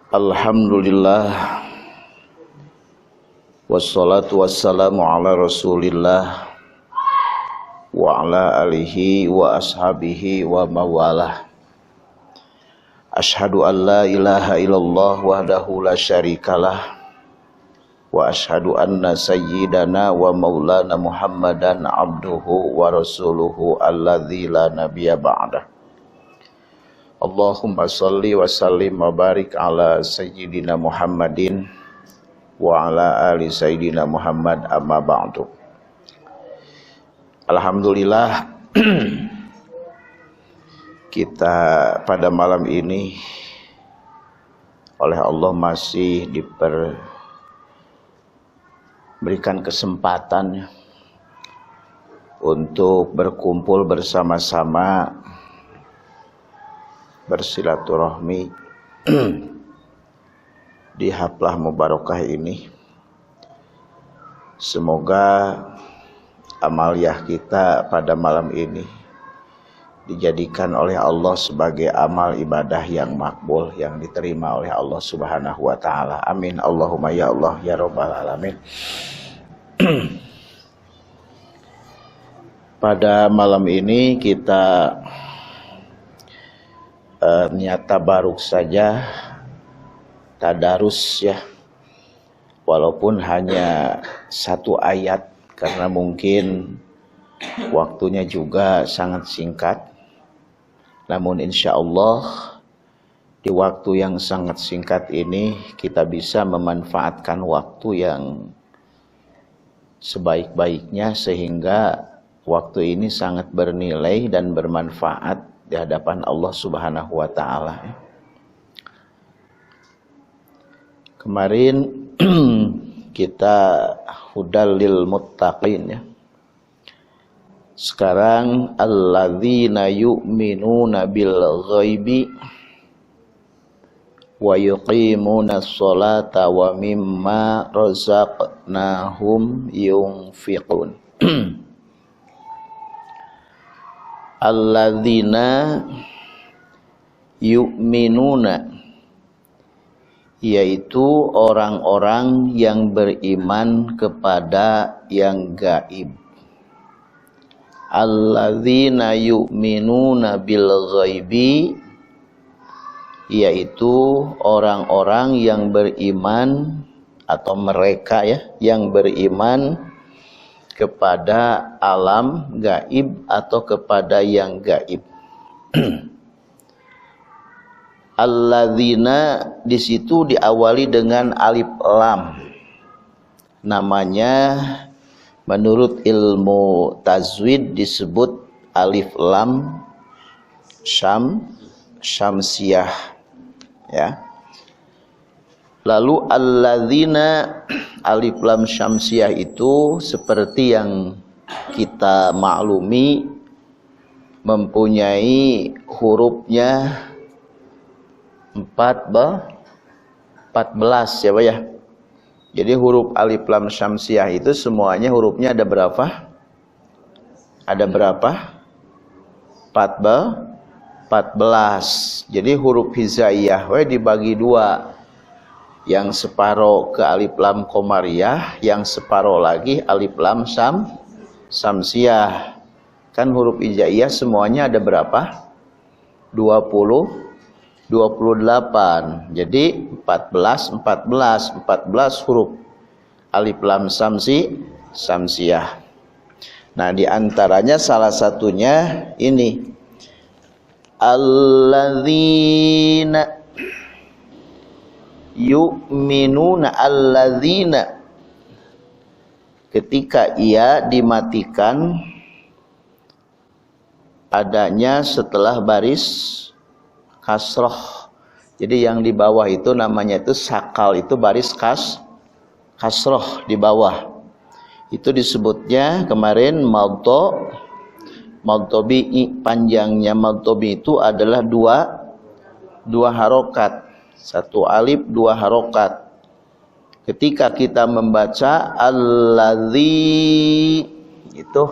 Alhamdulillah, wassalatu wassalamu ala rasulillah wa ala alihi wa ashabihi wa mawalah. Ashhadu an la ilaha illallah wahdahu la syarikalah wa ashhadu anna sayyidana wa maulana Muhammadan abduhu wa rasuluhu alladzi la nabiyya ba'dah. Allahumma salli wa sallim wa barik ala sayyidina Muhammadin wa ala ali sayyidina Muhammad amma ba'du. Alhamdulillah kita pada malam ini oleh Allah masih diberikan kesempatan untuk berkumpul bersama-sama bersilaturahmi di haflah mubarakah ini. Semoga amaliyah kita pada malam ini dijadikan oleh Allah sebagai amal ibadah yang makbul, yang diterima oleh Allah Subhanahu wa taala. Amin. Allahumma ya Allah ya rabbal alamin. Pada malam ini kita niat tabaruk saja, tadarus ya, walaupun hanya satu ayat karena mungkin waktunya juga sangat singkat. Namun insya Allah di waktu yang sangat singkat ini kita bisa memanfaatkan waktu yang sebaik-baiknya sehingga waktu ini sangat bernilai dan bermanfaat di hadapan Allah Subhanahu wa taala. Kemarin kita hudal lil muttaqin ya. Sekarang alladzina yu'minuna bil ghaibi wa yuqimuna sholata wa mimma razaqnahum yunfiqun. Alladzina yu'minuna, yaitu orang-orang yang beriman kepada yang gaib. Alladzina yu'minuna bil ghaibi, yaitu orang-orang yang beriman atau mereka ya yang beriman kepada alam gaib atau kepada yang gaib. Alladzina di situ diawali dengan alif lam. Namanya menurut ilmu tajwid disebut alif lam syamsiyah ya. Lalu alladzina alif lam syamsiyah itu seperti yang kita maklumi mempunyai hurufnya 14 ya Pak ya. Jadi huruf alif lam syamsiyah itu semuanya hurufnya ada berapa? Ada berapa? 14. Jadi huruf hizaiyah dibagi dua. Yang separoh ke alif lam qamariyah, yang separoh lagi alif lam syamsiyah. Kan huruf hijaiyah semuanya ada berapa? 28. Jadi 14 huruf alif lam syamsiyah. Nah, di antaranya salah satunya ini alladzina yu'minuna, alladzina ketika ia dimatikan adanya setelah baris kasroh. Jadi yang di bawah itu namanya itu sakal, itu baris kasroh di bawah. Itu disebutnya kemarin madtobi. Panjangnya madtobi itu adalah dua harokat. Satu alif, dua harokat. Ketika kita membaca alladzi itu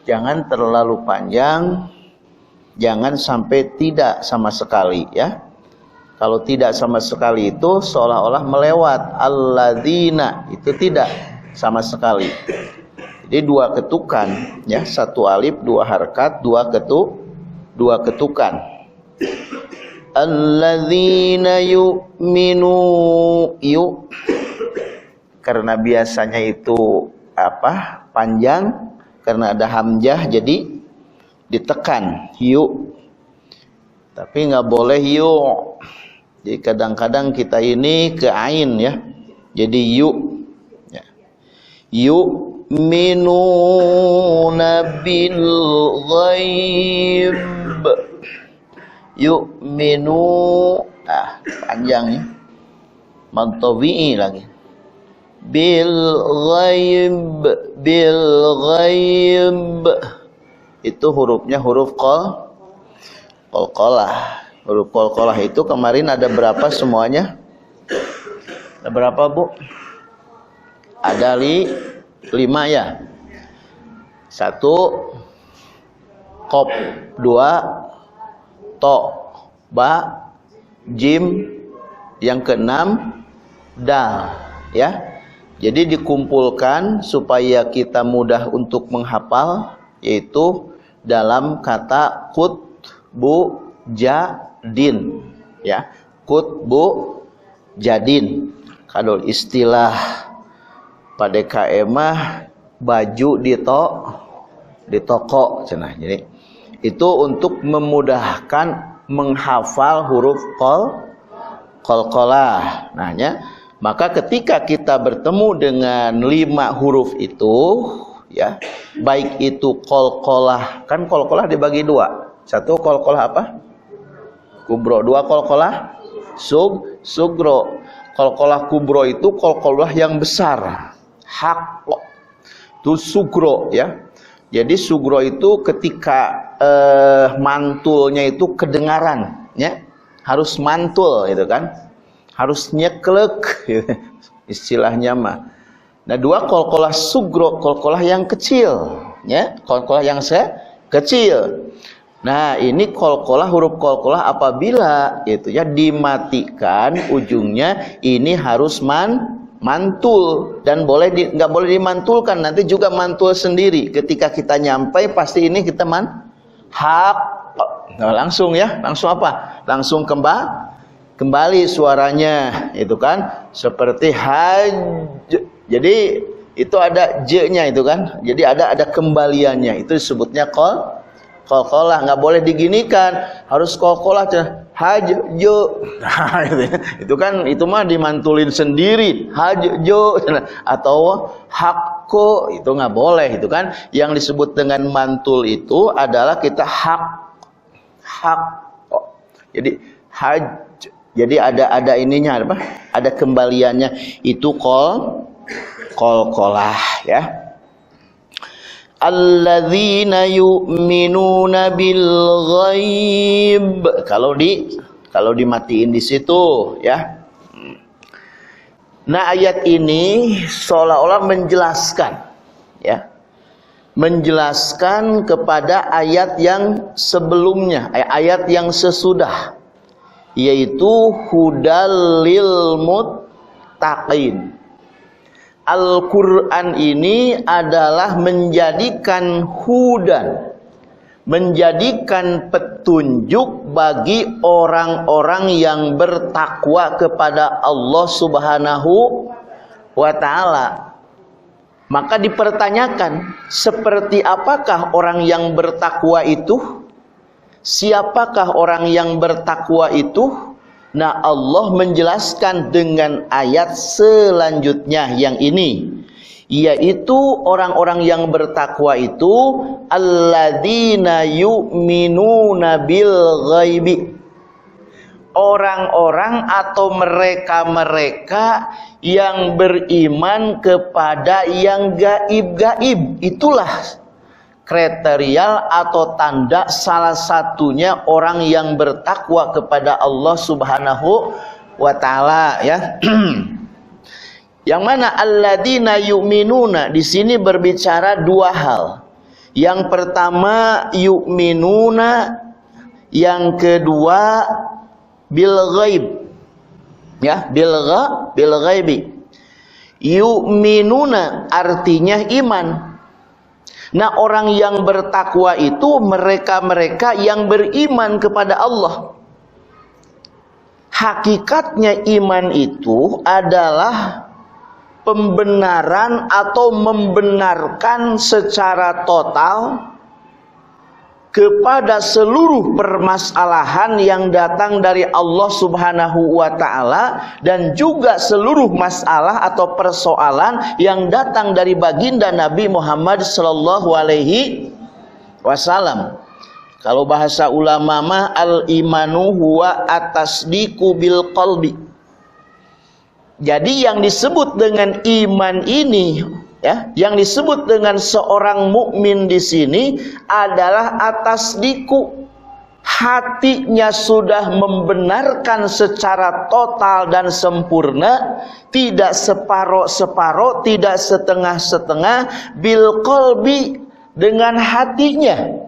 jangan terlalu panjang, jangan sampai tidak sama sekali ya. Kalau tidak sama sekali itu seolah-olah melewat. Alladzina itu tidak sama sekali. Jadi dua ketukan, ya, satu alif, dua harkat, dua ketukan. Alladzina yu'minu yu. Karena biasanya itu panjang, karena ada hamzah jadi ditekan yu. Tapi nggak boleh yu. Jadi kadang-kadang kita ini ke ain, ya. Jadi yu. Ya. Yu'minuna bil ghaib. Yu'minu. Panjang ya. Mantawi'i lagi. Bil ghaib. Bil ghaib. Itu hurufnya huruf qalqalah. Huruf qalqalah itu kemarin ada berapa semuanya? Ada berapa, Bu? Ada 5 ya. 1 qaf, 2 to, ba, jim, yang ke-6 dal, ya. Jadi dikumpulkan supaya kita mudah untuk menghafal, yaitu dalam kata qutbu jadin, ya. Qutbu jadin. Kalau istilah pada KMah baju di toko cenah. Jadi itu untuk memudahkan menghafal huruf qalqalah. Maka ketika kita bertemu dengan 5 huruf itu, ya, baik itu qalqalah, kan qalqalah dibagi 2. 1 qalqalah apa? Kubro. 2 qalqalah sugro. Qalqalah kubro itu qalqalah yang besar. Hak itu sugro, ya. Jadi sugro itu ketika mantulnya itu kedengaran, ya. Harus mantul itu kan. Harus nyeklek istilahnya mah. Nah, 2 qalqalah sugro, qalqalah yang kecil, ya. Qalqalah yang kecil. Nah, ini qalqalah, huruf qalqalah apabila itu ya dimatikan ujungnya ini harus mantul, dan nggak boleh dimantulkan, nanti juga mantul sendiri. Ketika kita nyampe pasti ini kita hak. Nah, langsung ya, langsung apa? Langsung kembali suaranya itu kan seperti haj. Jadi itu ada j-nya itu kan. Jadi ada kembaliannya. Itu disebutnya qalqalah. Nggak boleh diginikan, harus qalqalah hajjo. Nah, itu kan itu mah dimantulin sendiri hajjo atau hakko, itu nggak boleh itu kan. Yang disebut dengan mantul itu adalah kita hak. Jadi jadi ada ininya apa? Ada kembaliannya, itu qalqalah, ya. Alladzina yu'minuna bil ghaib. Kalau dimatiin di situ, ya. Nah, ayat ini seolah-olah menjelaskan, ya. Menjelaskan kepada ayat yang sebelumnya, ayat yang sesudah, yaitu hudal lil muttaqin. Al-Quran ini adalah menjadikan hudan, menjadikan petunjuk bagi orang-orang yang bertakwa kepada Allah Subhanahu wa ta'ala. Maka dipertanyakan, seperti apakah orang yang bertakwa itu? Siapakah orang yang bertakwa itu? Nah, Allah menjelaskan dengan ayat selanjutnya yang ini, yaitu orang-orang yang bertakwa itu alladzina yu'minuna bil ghaibi. Orang-orang atau mereka-mereka yang beriman kepada yang gaib-gaib. Itulah kriteria atau tanda salah satunya orang yang bertakwa kepada Allah Subhanahu wa ta'ala, ya. Yang mana alladzina yu'minuna di sini berbicara 2 hal. Yang pertama yu'minuna, yang kedua bil ghaib. Ya, bil ghaibi. Yu'minuna artinya iman. Nah, orang yang bertakwa itu mereka-mereka yang beriman kepada Allah. Hakikatnya iman itu adalah pembenaran atau membenarkan secara total kepada seluruh permasalahan yang datang dari Allah Subhanahu wa ta'ala, dan juga seluruh masalah atau persoalan yang datang dari baginda Nabi Muhammad sallallahu alaihi wasallam. Kalau bahasa ulama mah al-imanu huwa at-tasdiqu bil qalbi. Jadi yang disebut dengan iman ini, ya, yang disebut dengan seorang mukmin di sini adalah atasdiku, hatinya sudah membenarkan secara total dan sempurna, tidak separoh-separoh, tidak setengah-setengah, bil qalbi, dengan hatinya.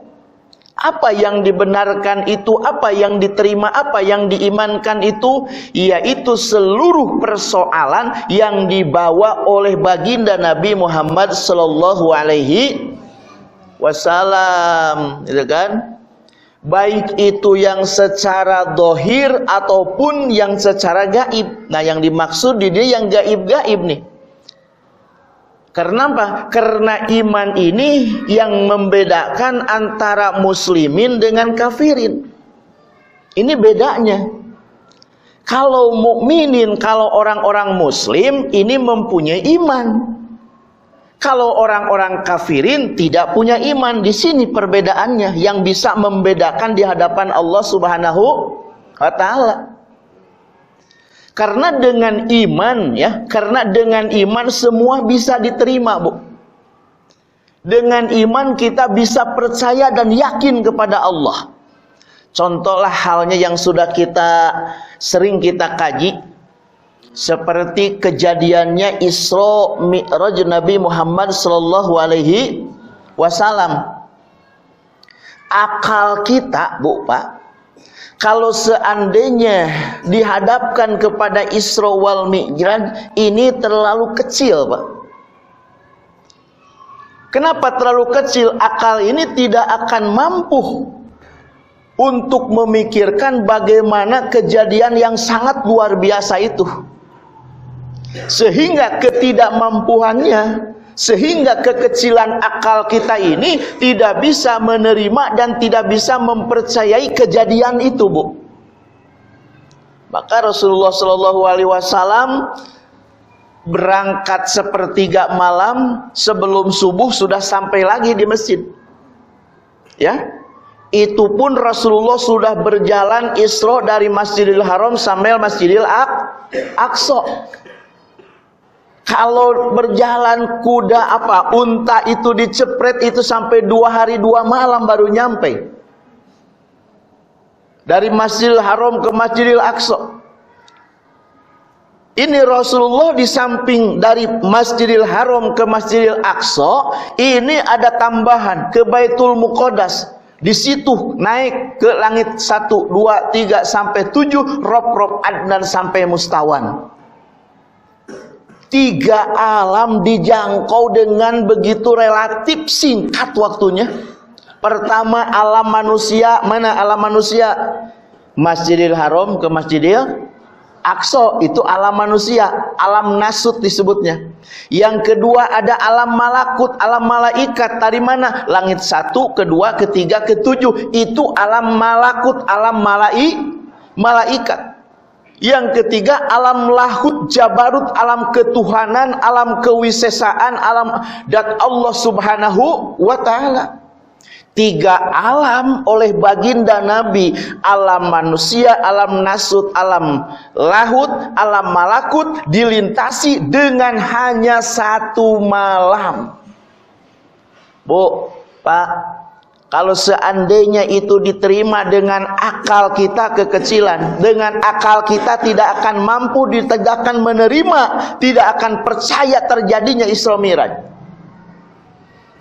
Apa yang dibenarkan itu, apa yang diterima, apa yang diimankan itu, yaitu seluruh persoalan yang dibawa oleh baginda Nabi Muhammad sallallahu alaihi wasallam, gitu kan? Baik itu yang secara dohir ataupun yang secara gaib. Nah, yang dimaksud di dia yang gaib-gaib nih. Karena apa? Karena iman ini yang membedakan antara muslimin dengan kafirin. Ini bedanya. Kalau mukminin, kalau orang-orang muslim ini mempunyai iman. Kalau orang-orang kafirin tidak punya iman. Di sini perbedaannya yang bisa membedakan di hadapan Allah Subhanahu wa ta'ala. Karena dengan iman, ya, karena dengan iman semua bisa diterima, Bu. Dengan iman kita bisa percaya dan yakin kepada Allah. Contohlah halnya yang sudah sering kita kaji, seperti kejadiannya Isra Mi'raj Nabi Muhammad sallallahu alaihi wasallam. Akal kita, Bu, Pak, kalau seandainya dihadapkan kepada Isra wal Mi'raj, ini terlalu kecil, Pak. Kenapa terlalu kecil? Akal ini tidak akan mampu untuk memikirkan bagaimana kejadian yang sangat luar biasa itu. Sehingga ketidakmampuannya, sehingga kekecilan akal kita ini tidak bisa menerima dan tidak bisa mempercayai kejadian itu, Bu. Maka Rasulullah Shallallahu Alaihi Wasallam berangkat sepertiga malam sebelum subuh sudah sampai lagi di masjid. Ya, itu pun Rasulullah sudah berjalan Isra dari Masjidil Haram sampai Masjidil Aqsa. Kalau berjalan kuda unta itu dicepret itu sampai 2 hari 2 malam baru nyampe. Dari Masjidil Haram ke Masjidil Aqsa. Ini Rasulullah di samping dari Masjidil Haram ke Masjidil Aqsa, ini ada tambahan ke Baitul Muqaddas. Di situ naik ke langit 1, 2, 3 sampai 7, Rob Adnan sampai Mustawan. 3 alam dijangkau dengan begitu relatif singkat waktunya. Pertama alam manusia, mana alam manusia? Masjidil Haram ke Masjidil Aqsa, itu alam manusia, alam nasut disebutnya. Yang kedua ada alam malakut, alam malaikat. Dari mana? Langit 1, kedua, ketiga, ketujuh. Itu alam malakut, alam malaikat. Yang ketiga alam lahut jabarut, alam ketuhanan, alam kewisesaan, alam dat Allah Subhanahu wa ta'ala. 3 alam oleh baginda Nabi, alam manusia, alam nasut, alam lahut, alam malakut dilintasi dengan hanya 1 malam. Bu, Pak, kalau seandainya itu diterima dengan akal kita kekecilan, dengan akal kita tidak akan mampu, tidak akan menerima, tidak akan percaya terjadinya Isra Mi'raj.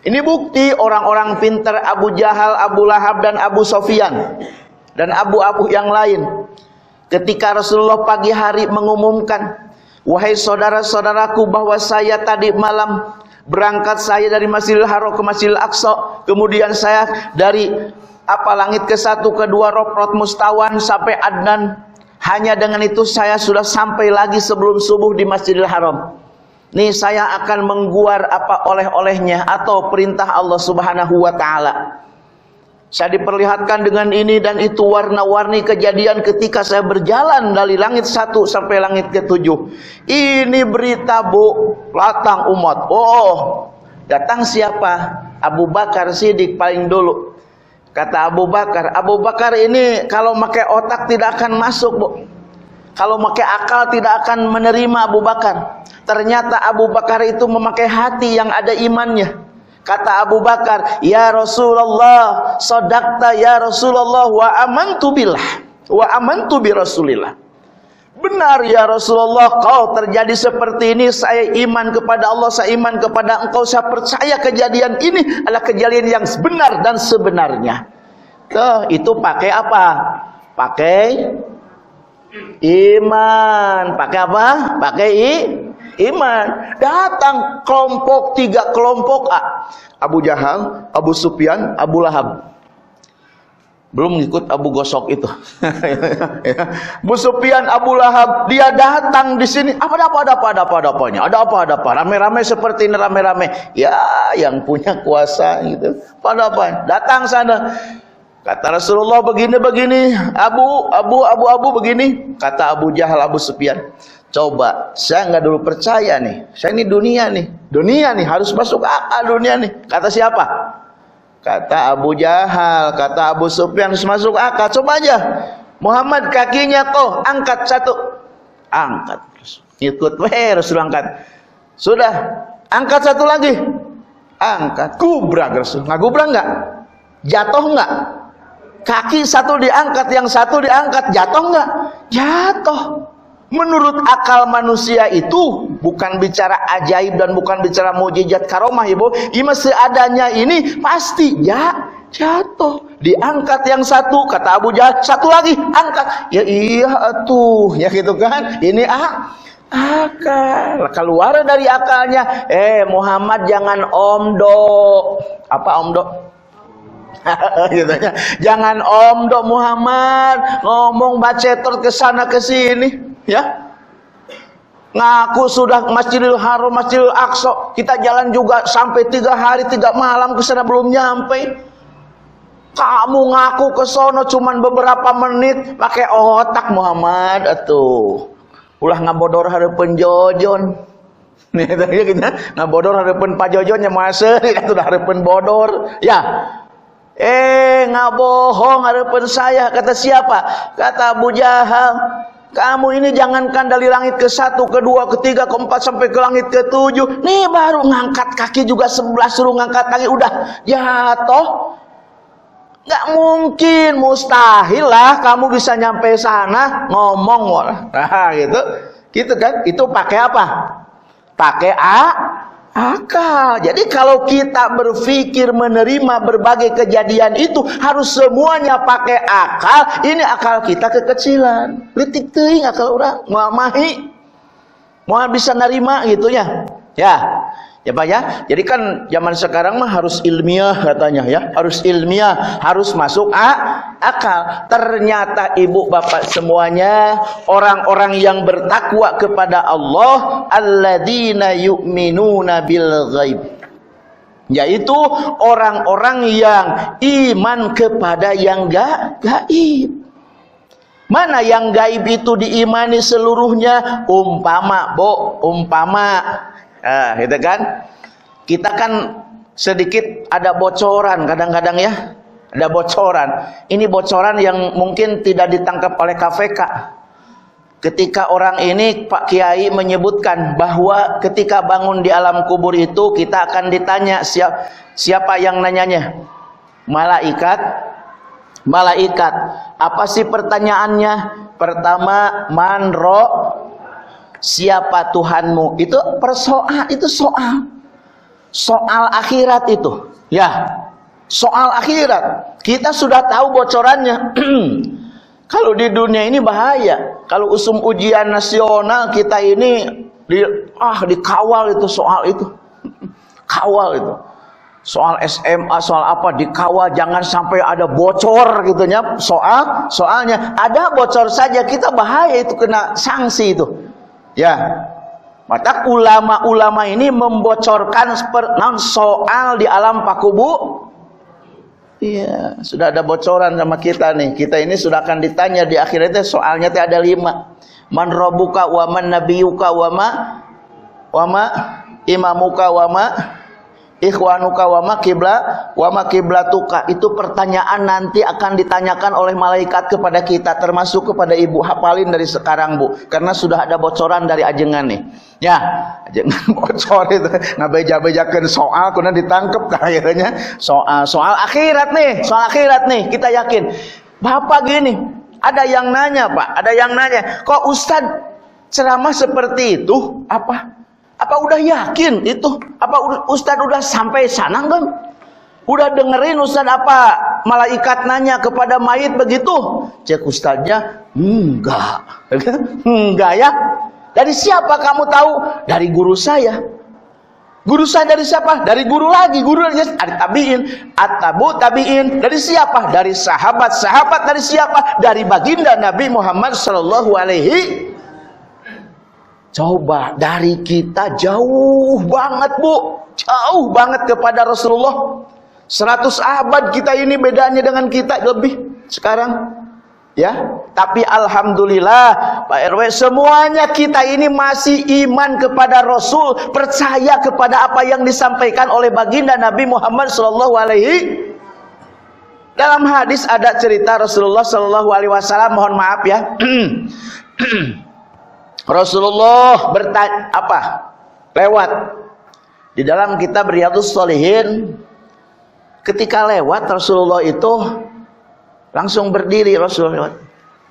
Ini bukti orang-orang pintar Abu Jahal, Abu Lahab dan Abu Sofyan dan abu-abu yang lain. Ketika Rasulullah pagi hari mengumumkan, wahai saudara-saudaraku, bahwa saya tadi malam berangkat saya dari Masjidil Haram ke Masjidil Aqsa, kemudian saya dari langit ke-1, ke-2 Rafrat Mustawan sampai Adnan. Hanya dengan itu saya sudah sampai lagi sebelum subuh di Masjidil Haram. Nih saya akan mengguar oleh-olehnya atau perintah Allah Subhanahu wa taala. Saya diperlihatkan dengan ini dan itu warna-warni kejadian ketika saya berjalan dari langit 1 sampai langit ke-7. Ini berita, Bu, latang umat. Oh, datang siapa? Abu Bakar Siddiq paling dulu. Kata Abu Bakar ini kalau pakai otak tidak akan masuk, Bu. Kalau pakai akal tidak akan menerima Abu Bakar. Ternyata Abu Bakar itu memakai hati yang ada imannya. Kata Abu Bakar, ya Rasulullah, sadaqta ya Rasulullah, wa amantu billah, wa amantu bi Rasulillah. Benar ya Rasulullah, kau terjadi seperti ini, saya iman kepada Allah, saya iman kepada engkau, saya percaya kejadian ini adalah kejadian yang benar dan sebenarnya. Itu pakai apa? Pakai iman. Pakai apa? Pakai iman. Datang kelompok, 3 kelompok Abu Jahal, Abu Sufyan, Abu Lahab. Belum ngikut Abu Gosok itu. Abu Sufyan, Abu Lahab, dia datang di sini. Ada apa? Rame-rame seperti ini, rame-rame. Ya, yang punya kuasa gitu. Apa? Datang sana. Kata Rasulullah begini, Abu begini. Kata Abu Jahal, Abu Sufyan, coba, saya nggak dulu percaya nih. Saya ini dunia nih harus masuk akal dunia nih. Kata siapa? Kata Abu Jahal, kata Abu Sufyan harus masuk akal. Coba aja, Muhammad kakinya kau angkat 1, angkat. Ikut, Rasul angkat. Sudah, angkat 1 lagi, angkat. Gubrak Rasul, nggak gubrak nggak? Jatuh nggak? Kaki 1 diangkat, yang 1 diangkat, jatuh nggak? Jatuh. Menurut akal manusia itu bukan bicara ajaib dan bukan bicara mukjizat karomah, Ibu. Ima seadanya ini pasti jatuh. Diangkat yang 1, kata Abu Jahal, 1 lagi angkat. Ya iya atuh, ya gitu kan. Ini akal. Keluar dari akalnya. Muhammad jangan omdo. Apa omdo? Jangan omdo Muhammad, ngomong bacetot ke sana ke sini, ya. Ngaku sudah Masjidil Haram, Masjidil Aqsa, kita jalan juga sampai 3 hari 3 malam ke sana belum nyampe. Kamu ngaku ke sono cuman beberapa menit, pakai otak Muhammad atuh. Ulah ngabodor hareupeun jojon. Nih kita ngabodor hareupeun pajojonnya masa itu udah hareupeun bodor, ya. Ngabohong harapan saya. Kata siapa? Kata Abu Jahal, kamu ini jangankan dari langit ke-1, ke-2, ke-3, ke-4 sampai ke langit ke-7. Nih baru ngangkat kaki juga 11 suruh ngangkat kaki udah jatuh. Gak mungkin, mustahil lah kamu bisa nyampe sana ngomong. Nah gitu kan. Itu pakai apa? Pakai akal. Jadi kalau kita berpikir menerima berbagai kejadian itu harus semuanya pakai akal. Ini akal kita kekecilan. Litik teuing akal orang mau bisa nerima gitu ya. Ya Pak ya. Jadi kan zaman sekarang mah harus ilmiah katanya ya. Harus ilmiah, harus masuk akal. Ternyata ibu bapak semuanya orang-orang yang bertakwa kepada Allah, alladzina yu'minuna bil ghaib. Yaitu orang-orang yang iman kepada yang gaib. Mana yang gaib itu diimani seluruhnya? Umpama gitu kan. Kita kan sedikit ada bocoran kadang-kadang ya. Ada bocoran. Ini bocoran yang mungkin tidak ditangkap oleh KPK. Ketika orang ini Pak Kiai menyebutkan bahwa ketika bangun di alam kubur itu kita akan ditanya siapa yang nanyanya? Malaikat. Apa sih pertanyaannya? Pertama, siapa Tuhanmu? Itu soal akhirat itu. Ya, soal akhirat. Kita sudah tahu bocorannya. Kalau di dunia ini bahaya. Kalau ujian nasional kita ini dikawal itu soal itu. Kawal itu. Soal SMA, soal apa dikawal, jangan sampai ada bocor gitu ya. Soalnya ada bocor saja kita bahaya, itu kena sanksi itu. Ya. Maka ulama-ulama ini membocorkan soal di alam pakubu. Iya, sudah ada bocoran sama kita nih. Kita ini sudah akan ditanya di akhiratnya, soalnya ada 5. Man rabbuka wa man nabiyuka wa ma imamuka wa ma ikhwanuka wa ma kiblatuka. Itu pertanyaan nanti akan ditanyakan oleh malaikat kepada kita, termasuk kepada ibu. Hafalin dari sekarang, Bu, karena sudah ada bocoran dari ajengan nih. Ya, ajengan bocor itu ngabeja-bejakeun soal kemudian ditangkep kayaknya. Soal akhirat nih, kita yakin. Bapak gini, ada yang nanya, Pak, kok Ustadz ceramah seperti itu apa udah yakin itu? Apa Ustadz udah sampai sana kan? Udah dengerin Ustadz apa malaikat nanya kepada mayit begitu? Cek Ustadznya, enggak ya. Dari siapa kamu tahu? Dari guru saya. Guru saya dari siapa? Dari guru lagi. Guru lagi tabiin. Tabiin. Dari siapa? Dari sahabat. Sahabat dari siapa? Dari baginda Nabi Muhammad sallallahu alaihi. Coba dari kita jauh banget, Bu. Jauh banget kepada Rasulullah. 100 abad kita ini bedanya dengan kita lebih sekarang. Ya, tapi alhamdulillah Pak RW, semuanya kita ini masih iman kepada Rasul, percaya kepada apa yang disampaikan oleh baginda Nabi Muhammad sallallahu alaihi. Dalam hadis ada cerita Rasulullah sallallahu alaihi wasallam, mohon maaf ya. Rasulullah bertanya lewat di dalam kitab Riyadhus Shalihin. Ketika lewat Rasulullah itu langsung berdiri. Rasul lewat,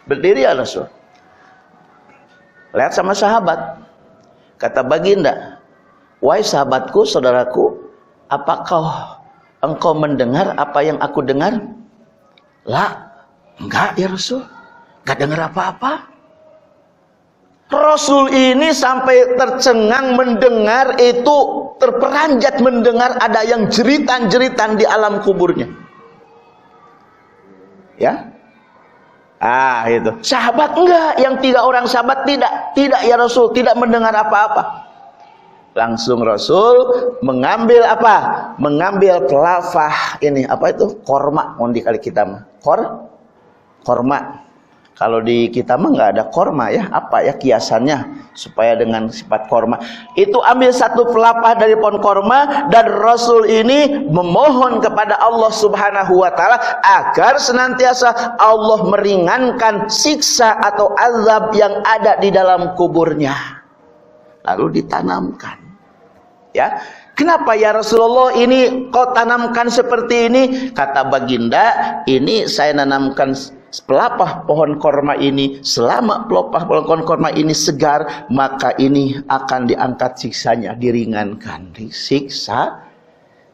berdiri ya Rasul. Lihat sama sahabat. Kata baginda, wahai sahabatku, saudaraku, apakah engkau mendengar apa yang aku dengar? Lah, enggak ya Rasul, enggak dengar apa-apa. Rasul ini sampai tercengang mendengar itu, terperanjat mendengar ada yang jeritan-jeritan di alam kuburnya. Ya, itu sahabat enggak, yang 3 orang sahabat tidak ya Rasul, tidak mendengar apa-apa. Langsung Rasul mengambil mengambil pelafah ini, itu korma, mau dikali kita mah korma. Kalau di kita mah nggak ada korma ya, kiasannya supaya dengan sifat korma. Itu ambil 1 pelapah dari pohon korma, dan Rasul ini memohon kepada Allah Subhanahu wa taala agar senantiasa Allah meringankan siksa atau azab yang ada di dalam kuburnya. Lalu ditanamkan. Ya. Kenapa ya Rasulullah ini kau tanamkan seperti ini? Kata baginda, ini saya nanamkan pelapah pohon korma ini, selama pelapah pohon korma ini segar, maka ini akan diangkat siksanya, diringankan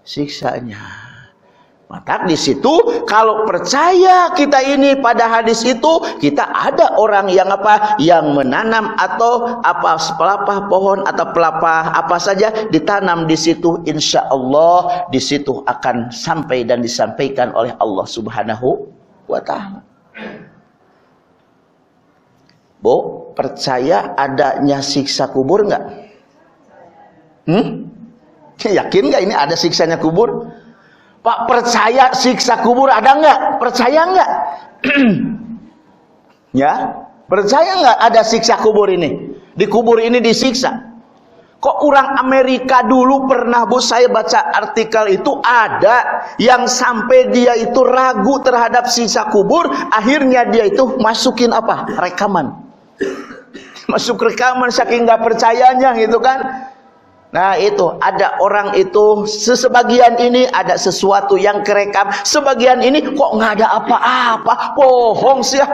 siksanya. Maka di situ kalau percaya kita ini pada hadis itu, kita ada orang yang yang menanam atau pelapah pohon atau pelapah apa saja ditanam di situ, insya Allah di situ akan sampai dan disampaikan oleh Allah Subhanahu wa taala. Bu, percaya adanya siksa kubur nggak? Yakin nggak ini ada siksanya kubur? Pak, percaya siksa kubur ada nggak? Percaya nggak? Ya, percaya nggak ada siksa kubur ini? Di kubur ini disiksa. Kok orang Amerika dulu pernah, Bu, saya baca artikel itu, ada yang sampai dia itu ragu terhadap siksa kubur, akhirnya dia itu masukin rekaman. Masuk rekaman saking nggak percayanya gitu kan. Nah itu ada orang itu, sebagian ini ada sesuatu yang kerekam, sebagian ini kok nggak ada apa-apa, bohong sih ya.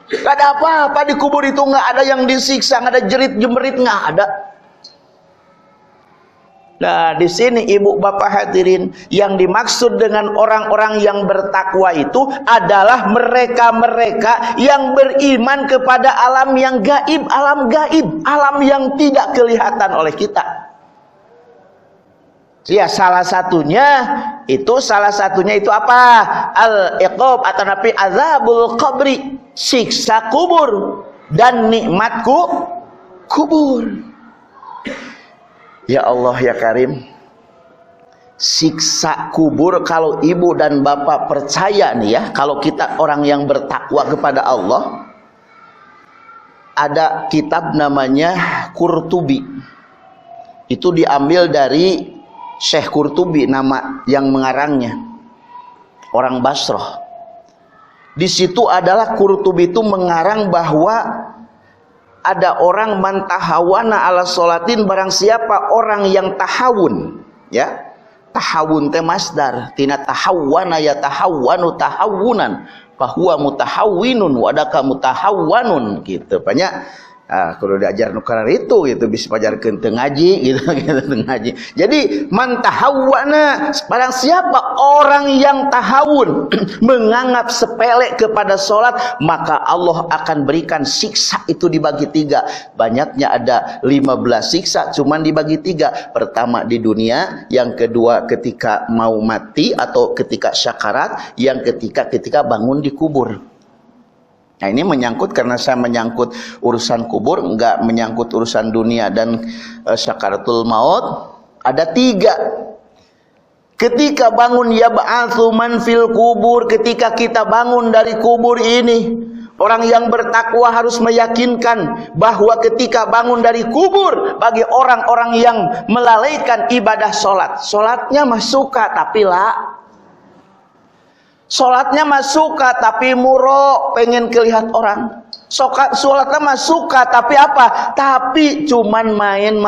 Nggak ada apa-apa di kubur itu, nggak ada yang disiksa, nggak ada jerit-jemerit, nggak ada. Nah, di sini ibu bapak hadirin, yang dimaksud dengan orang-orang yang bertakwa itu adalah mereka-mereka yang beriman kepada alam yang gaib, alam yang tidak kelihatan oleh kita. Ya, salah satunya itu apa? Al-iqab atau nabi azabul qabri, siksa kubur dan nikmatku kubur. Ya Allah ya Karim, siksa kubur, kalau ibu dan bapak percaya nih ya, kalau kita orang yang bertakwa kepada Allah, ada kitab namanya Qurtubi. Itu diambil dari Syekh Qurtubi, nama yang mengarangnya, orang Basrah. Di situ adalah Qurtubi itu mengarang bahwa ada orang mantahawana ala sholatin, barang siapa orang yang tahawun, ya, tahawun teh masdar tina tahawwana ya tahawwanu tahawunan fahuwa mutahawwinun wadaka mutahawwanun gitu. Banyak kalau diajar nukaran itu gitu bisa pajarkeun teu ngaji gitu ngaji. Jadi man tahawwana, barang siapa orang yang tahawun menganggap sepele kepada salat, maka Allah akan berikan siksa itu dibagi 3. Banyaknya ada 15 siksa, cuman dibagi 3. Pertama di dunia, yang kedua ketika mau mati atau ketika syakarat, yang ketiga ketika bangun di kubur. Nah, ini menyangkut, karena saya menyangkut urusan kubur, enggak menyangkut urusan dunia dan syakaratul maut. Ada 3. Ketika bangun, ya ba'atsu man fil kubur, ketika kita bangun dari kubur ini, orang yang bertakwa harus meyakinkan bahwa ketika bangun dari kubur, bagi orang-orang yang melalaikan ibadah sholat, sholatnya mah suka tapi sholatnya mah suka tapi muro, pengen kelihat orang. Sholatnya mah suka tapi apa? Tapi cuman main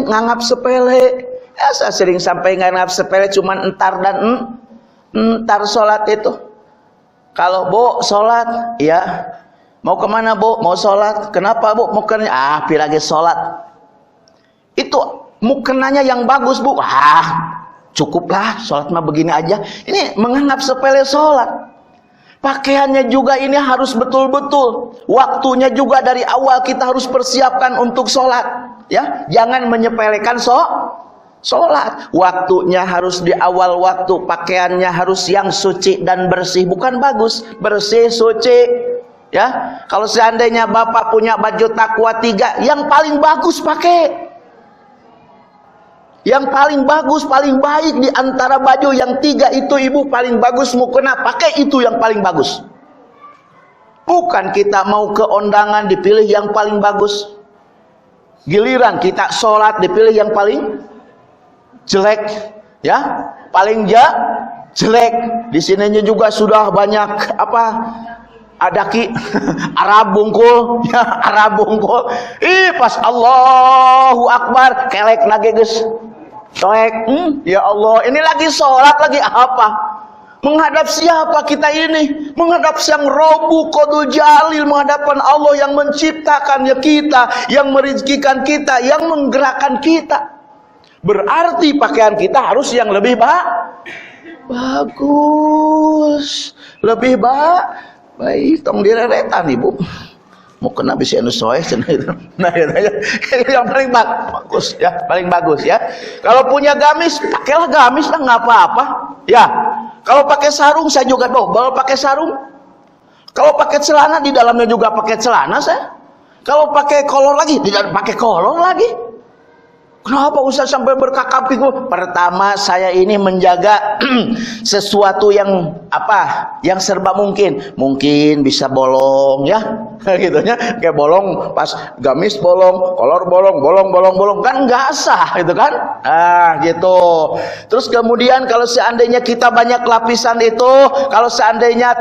nganggap sepele. Ya, saya sering sampai nganggap sepele cuman entar sholat itu. Kalau bu sholat, ya mau kemana bu? Mau sholat. Kenapa bu? Mau kemana? Pi lagi sholat. Itu mukenanya yang bagus bu. Cukuplah, sholat mah begini aja. Ini menganggap sepele sholat. Pakaiannya juga ini harus betul-betul. Waktunya juga dari awal kita harus persiapkan untuk sholat. Ya, jangan menyepelekan sholat. Waktunya harus di awal waktu. Pakaiannya harus yang suci dan bersih. Bukan bagus, bersih, suci. Ya, kalau seandainya bapak punya baju takwa 3, yang paling bagus pakai. Yang paling bagus, paling baik di antara baju yang 3 itu, ibu paling bagus mukena, pakai itu yang paling bagus. Bukan kita mau ke undangan dipilih yang paling bagus. Giliran kita sholat dipilih yang paling jelek, ya, paling jelek. Di sininya juga sudah banyak adaki Arab bungkul, ya, Arab bungkul. Pas Allahu Akbar kelek lagi geus. Toek, ya Allah, ini lagi sholat lagi apa? Menghadap siapa kita ini? Menghadap Sang Rabbu Qadul Jalil, menghadapan Allah yang menciptakan kita, yang merizkikan kita, yang menggerakkan kita. Berarti pakaian kita harus yang lebih bagus, lebih baik. Tong direretan ibu. Mau kena bisa anu soeh cenah itu. Nah, yang paling bagus ya, paling bagus ya. Kalau punya gamis, pakailah gamis lah, nggak apa-apa. Ya. Kalau pakai sarung, saya juga bawa pakai sarung. Kalau pakai celana, di dalamnya juga pakai celana saya. Kalau pakai kolor lagi, di dalam pakai kolor lagi. Kenapa Ustaz sampai berkakap itu? Pertama, saya ini menjaga sesuatu yang yang serba mungkin. Mungkin bisa bolong ya, gitu ya. Kayak bolong, pas gamis bolong, kolor bolong, kan nggak sah gitu kan? Gitu. Terus kemudian kalau seandainya kita banyak lapisan itu, kalau seandainya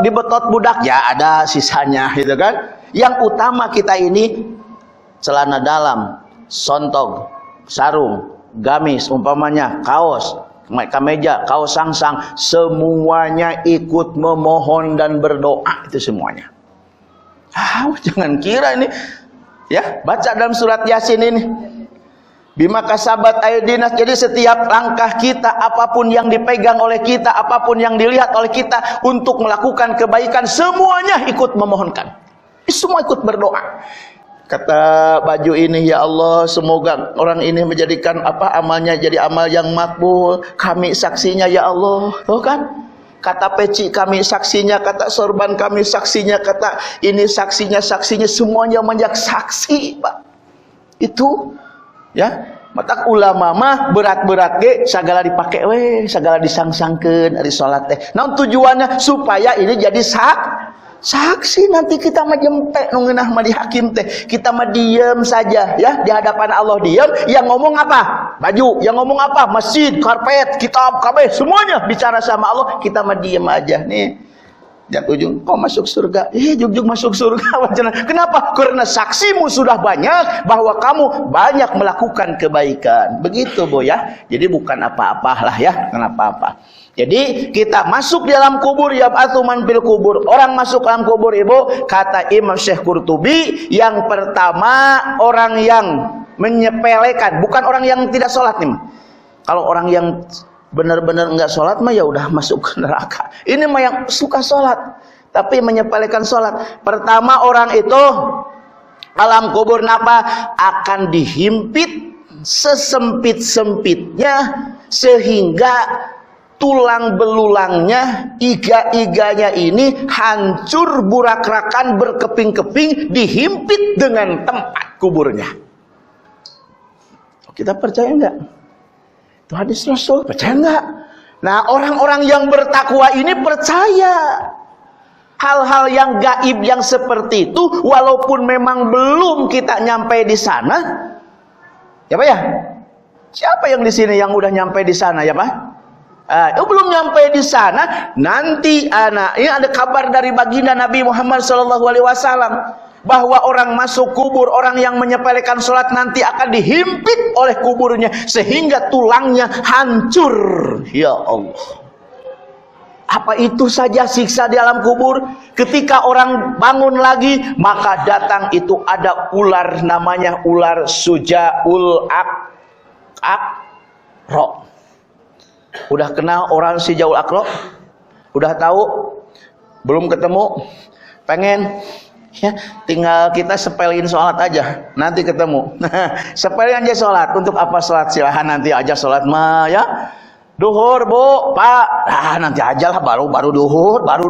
dibetot budak, ya ada sisanya gitu kan? Yang utama kita ini celana dalam, sontog, sarung, gamis, umpamanya kaos, kemeja, kaos sangsang, semuanya ikut memohon dan berdoa, itu semuanya. Jangan kira ini, ya, baca dalam surat Yasin ini. Bima kasabat aydinas. Jadi setiap langkah kita, apapun yang dipegang oleh kita, apapun yang dilihat oleh kita untuk melakukan kebaikan, semuanya ikut memohonkan. Semua ikut berdoa. Kata baju ini, ya Allah, semoga orang ini menjadikan amalnya jadi amal yang makbul. Kami saksinya ya Allah. Tahu kan? Kata peci kami saksinya, kata sorban kami saksinya, kata ini saksinya, semuanya menjadi saksi, Pak. Itu ya, mata ulama mah berat-berat ge segala dipakai we, segala disangsangkeun ari salat teh. Naon tujuannya? Supaya ini jadi saksi nanti kita mah jempe nu ngeunah mah di hakim teh. Kita mah diem saja ya, di hadapan Allah diem. Yang ngomong apa? Baju. Yang ngomong apa? Masjid, karpet, kitab, kabeh semuanya bicara sama Allah. Kita mah diem aja nih. Yang ujung, kau masuk surga. Jugjug masuk surga. Kenapa? Karena saksimu sudah banyak bahwa kamu banyak melakukan kebaikan. Begitu, Bo ya. Jadi bukan apa-apa lah ya. Kenapa apa? Jadi kita masuk di dalam kubur, yab'atsu man fil kubur. Orang masuk dalam kubur, Ibu, kata Imam Syekh Qurtubi, yang pertama orang yang menyepelekan, bukan orang yang tidak sholat nih. Kalau orang yang benar-benar enggak sholat mah ya udah masuk ke neraka. Ini mah yang suka sholat tapi menyepelekan sholat. Pertama orang itu alam kubur napa? Akan dihimpit sesempit-sempitnya sehingga tulang belulangnya, iga-iganya ini hancur burak-rakan berkeping-keping, dihimpit dengan tempat kuburnya. Kita percaya enggak? Itu hadis Rasul, percaya enggak? Nah, orang-orang yang bertakwa ini percaya hal-hal yang gaib yang seperti itu, walaupun memang belum kita nyampe di sana. Ya Pak ya? Siapa yang di sini yang udah nyampe di sana ya Pak? Belum nyampe di sana, nanti ini ada kabar dari baginda Nabi Muhammad SAW bahwa orang masuk kubur, orang yang menyepelekan sholat nanti akan dihimpit oleh kuburnya sehingga tulangnya hancur. Ya Allah. Apa itu saja siksa di alam kubur? Ketika orang bangun lagi, maka datang itu ada ular, namanya ular Sujaul Aqra. Udah kenal orang Sujaul Aqra? Udah tahu? Belum ketemu? Pengen? Ya, tinggal kita sepelin sholat aja, nanti ketemu. Sepelin aja sholat. Untuk apa sholat? Silahkan nanti aja sholat mah ya. Duhur Bu, Pak. Nanti aja lah, baru duhur, baru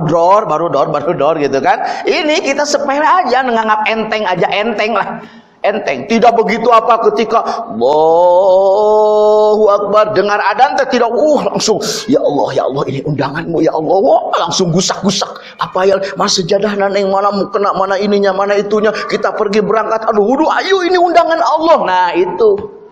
dor gitu kan. Ini kita sepele aja, nganggap enteng aja, enteng lah. Enteng. Tidak begitu apa ketika Allahu Akbar dengar adzan tidak langsung ya Allah ini undanganmu ya Allah. Langsung gusak-gusak. Apa ya mas sejadah neng mana mau kena mana ininya mana itunya. Kita pergi berangkat. Aduh ayo ini undangan Allah. Nah itu.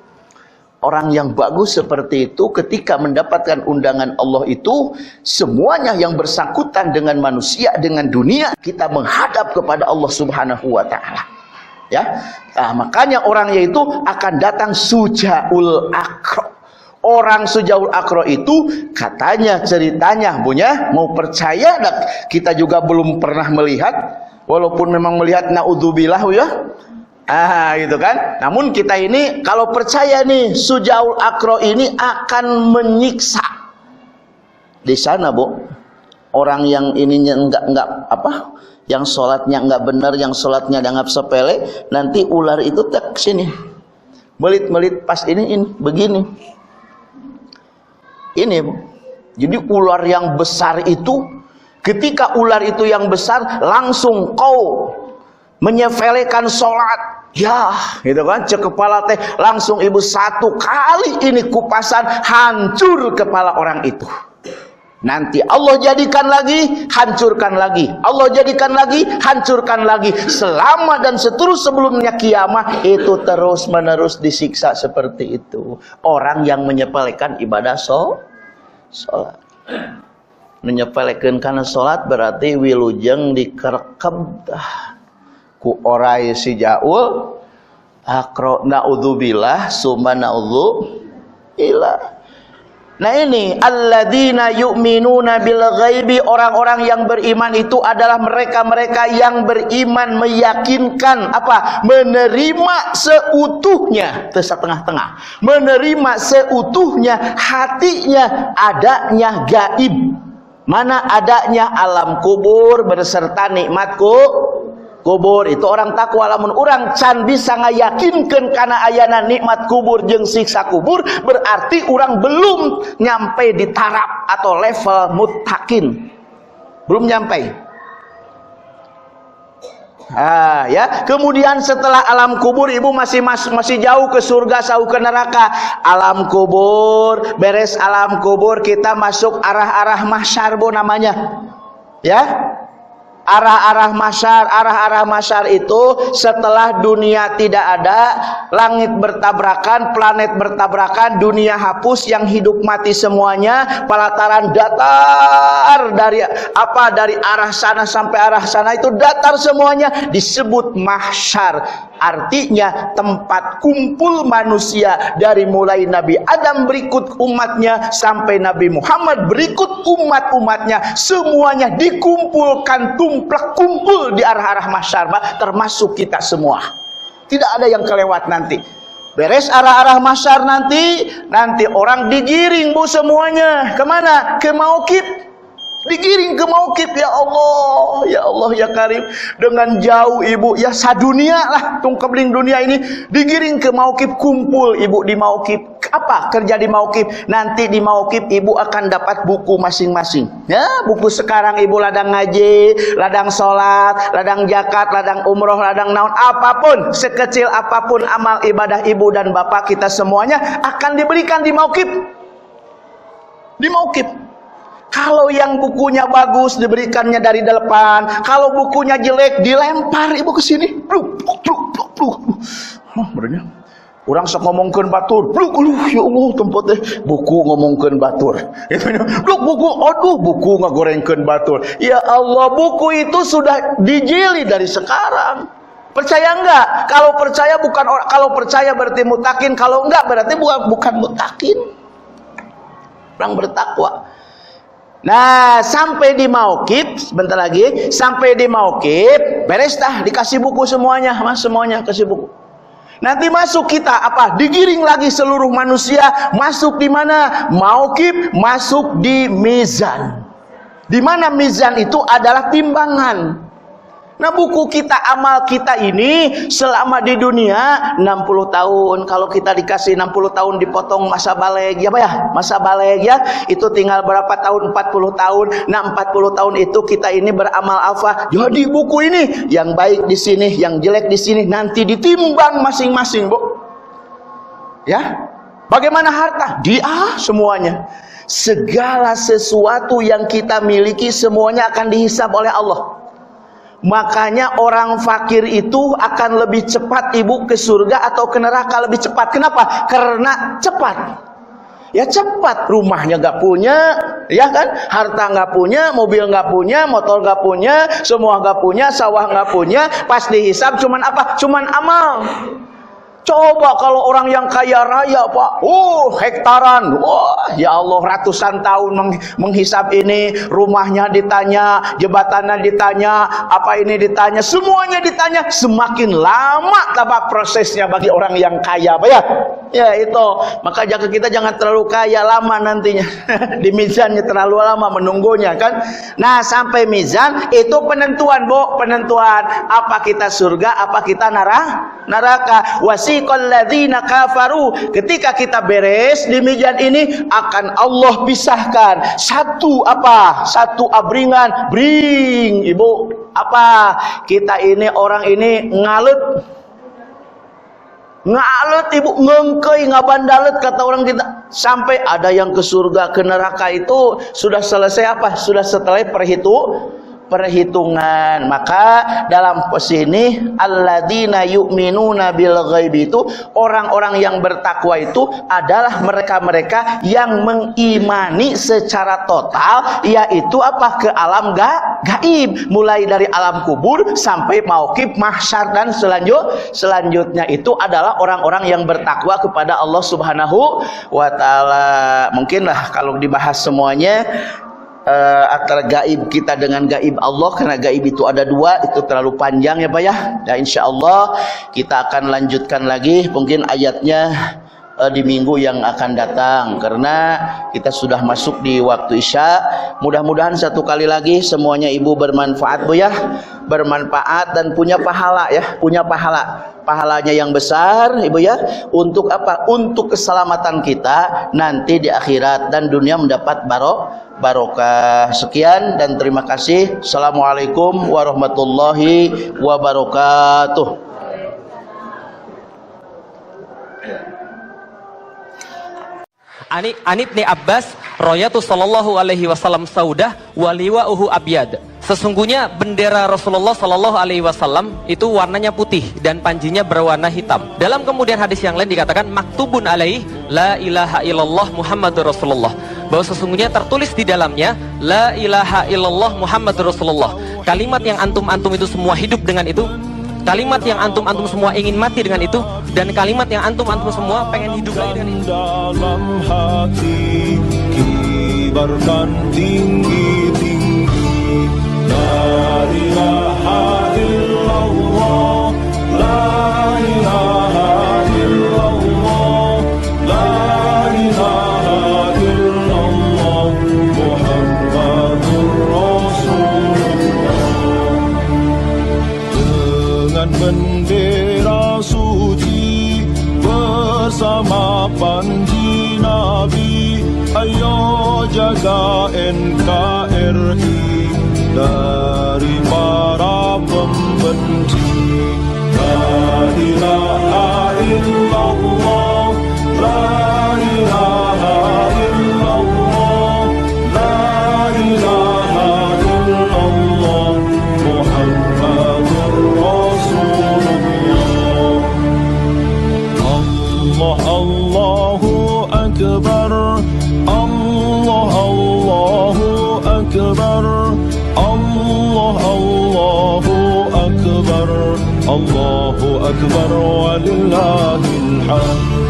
Orang yang bagus seperti itu ketika mendapatkan undangan Allah itu, semuanya yang bersangkutan dengan manusia, dengan dunia, kita menghadap kepada Allah Subhanahu wa taala. Ya. Nah, makanya orangnya itu akan datang Sujaul Aqra. Orang Sujaul Aqra itu katanya ceritanya punya mau percaya, kita juga belum pernah melihat, walaupun memang melihat naudzubillah ya. Gitu kan. Namun kita ini kalau percaya nih Sujaul Aqra ini akan menyiksa di sana, Bu. Orang yang ininya enggak apa? Yang sholatnya enggak benar, yang sholatnya dianggap sepele, nanti ular itu tak sini. Melit-melit pas ini begini. Ini, Bu. Jadi ular yang besar itu, ketika ular itu yang besar langsung kau menyepelekan sholat. Ya, gitu kan, cek kepala teh langsung ibu satu kali ini kupasan hancur kepala orang itu. Nanti Allah jadikan lagi, hancurkan lagi. Allah jadikan lagi, hancurkan lagi. Selama dan seterus sebelumnya kiamat itu terus menerus disiksa seperti itu. Orang yang menyepelekan ibadah sholat. Menyepelekan karena sholat berarti wilujeng dikerekeb ku orai Sujaul Aqra, naudzubillah summa naudzubillah. Nah ini alladzina yu'minuna bil ghaibi, orang-orang yang beriman itu adalah mereka-mereka yang beriman meyakinkan apa? Menerima seutuhnya, setengah-tengah. Menerima seutuhnya hatinya adanya gaib. Mana adanya alam kubur beserta nikmat kubur. Itu orang takwa. Lamun orang can bisa ngayakinkan karena ayana nikmat kubur jeung siksa kubur, berarti orang belum nyampe di taraf atau level muttaqin, belum nyampe. Ya. Kemudian setelah alam kubur, ibu masih jauh ke surga, jauh ke neraka. Alam kubur, beres alam kubur kita masuk arah-arah mahsyar, bu, namanya. Ya. Arah-arah mahsyar itu setelah dunia tidak ada, langit bertabrakan, planet bertabrakan, dunia hapus, yang hidup mati semuanya, pelataran datar dari arah sana sampai arah sana itu datar semuanya, disebut mahsyar. Artinya tempat kumpul manusia dari mulai Nabi Adam berikut umatnya sampai Nabi Muhammad berikut umat-umatnya, semuanya dikumpulkan, tumplek kumpul di arah-arah mahsyar, termasuk kita semua. Tidak ada yang kelewat nanti. Beres arah-arah mahsyar nanti orang digiring, bu, semuanya. Kemana? Ke Mauqif. Digiring ke Mauqif. Ya Allah ya Karim, dengan jauh ibu, ya sadunia lah tungkebling dunia ini, digiring ke Mauqif, kumpul ibu di Mauqif. Apa kerja di Mauqif? Nanti di Mauqif ibu akan dapat buku masing-masing. Ya, buku sekarang ibu ladang ngaji, ladang sholat, ladang zakat, ladang umroh, ladang naon, apapun, sekecil apapun amal ibadah ibu dan bapak kita semuanya akan diberikan di Mauqif. Di Mauqif. Kalau yang bukunya bagus diberikannya dari depan, kalau bukunya jelek dilempar ibu ke sini. Benernya. Orang sok ngomongkeun batur. Ya Allah tempatnya buku ngomongkeun batur. Buku ngagorengkeun batur. Ya Allah, buku itu sudah dijili dari sekarang. Percaya enggak? Kalau percaya berarti mutakin, kalau enggak berarti bukan mutakin. Orang bertakwa. Nah, sampai di Mauqif, sebentar lagi, sampai di Mauqif, beres dah, dikasih buku semuanya, semuanya kasih buku. Nanti masuk kita apa? Digiring lagi seluruh manusia, masuk di mana? Mauqif, masuk di mizan. Di mana mizan itu adalah timbangan. Nah, buku kita, amal kita ini selama di dunia 60 tahun. Kalau kita dikasih 60 tahun dipotong masa baleg, ya Pak ya? Masa baleg ya, itu tinggal berapa tahun? 40 tahun. Nah, 40 tahun itu kita ini beramal apa? Jadi buku ini yang baik di sini, yang jelek di sini, nanti ditimbang masing-masing, Bu. Ya. Bagaimana harta? Dia semuanya. Segala sesuatu yang kita miliki semuanya akan dihisab oleh Allah. Makanya orang fakir itu akan lebih cepat ibu ke surga atau ke neraka, lebih cepat. Kenapa? Karena cepat. Ya cepat, rumahnya gak punya, ya kan? Harta gak punya, mobil gak punya, motor gak punya, semua gak punya, sawah gak punya. Pas dihisab cuman apa? Cuman amal. Coba kalau orang yang kaya raya, Pak, hektaran, wah, ya Allah, ratusan tahun menghisap ini, rumahnya ditanya, jebatannya ditanya, apa ini ditanya, semuanya ditanya, semakin lama tabak prosesnya bagi orang yang kaya, Pak ya? Ya itu, maka kita jangan terlalu kaya lama nantinya, di mizannya terlalu lama menunggunya kan. Nah sampai mizan itu penentuan, Bu, penentuan apa kita surga, apa kita neraka. Wasiqal ladzina kafaru, ketika kita beres di mizan ini akan Allah pisahkan satu abringan, bring ibu apa kita ini orang ini ngalut ibu, ngengkei, ngabandalet kata orang kita, sampai ada yang ke surga ke neraka itu sudah selesai apa? Sudah setelah perhitungan. Maka dalam sini alladzina yu'minuna bil ghaibi itu orang-orang yang bertakwa itu adalah mereka-mereka yang mengimani secara total, yaitu apa? Ke alam gaib, mulai dari alam kubur sampai mauqif mahsyar dan selanjutnya itu adalah orang-orang yang bertakwa kepada Allah Subhanahu wa taala. Mungkinlah kalau dibahas semuanya antara gaib kita dengan gaib Allah, karena gaib itu ada dua, itu terlalu panjang ya Pak ya. Ya insyaallah kita akan lanjutkan lagi mungkin ayatnya di minggu yang akan datang, karena kita sudah masuk di waktu Isya. Mudah-mudahan satu kali lagi semuanya ibu bermanfaat Bu ya, bermanfaat dan punya pahala ya, punya pahalanya yang besar ibu ya. Untuk apa? Untuk keselamatan kita nanti di akhirat dan dunia mendapat barokah. Sekian dan terima kasih. Assalamualaikum warahmatullahi wabarakatuh. An Ibni Abbas royatu sallallahu alaihi wasallam saudah waliwa'uhu abyad. Sesungguhnya bendera Rasulullah sallallahu alaihi wasallam itu warnanya putih dan panjinya berwarna hitam. Dalam kemudian hadis yang lain dikatakan maktubun alaihi la ilaha illallah Muhammadur Rasulullah, bahwa sesungguhnya tertulis di dalamnya la ilaha illallah Muhammadur Rasulullah. Kalimat yang antum-antum itu semua hidup dengan itu, kalimat yang antum-antum semua ingin mati dengan itu, dan kalimat yang antum-antum semua pengen hidup lagi dengan itu. Dalam hati kibarkan tinggi-tinggi la ilaha illallah, la ilaha illallah, la ilaha illallah Muhammadur Rasulullah. Dengan bendera suci bersama panji Nabi, ayo jaga NKRI dari para pembenci. La ilaha illallah, la ilaha illallah, la ilaha illallah Muhammadur Rasulullah. Allah Allahu Akbar, Allah Allahu Akbar, Allah Allahu Akbar, Allahu Akbar walillahil hamd.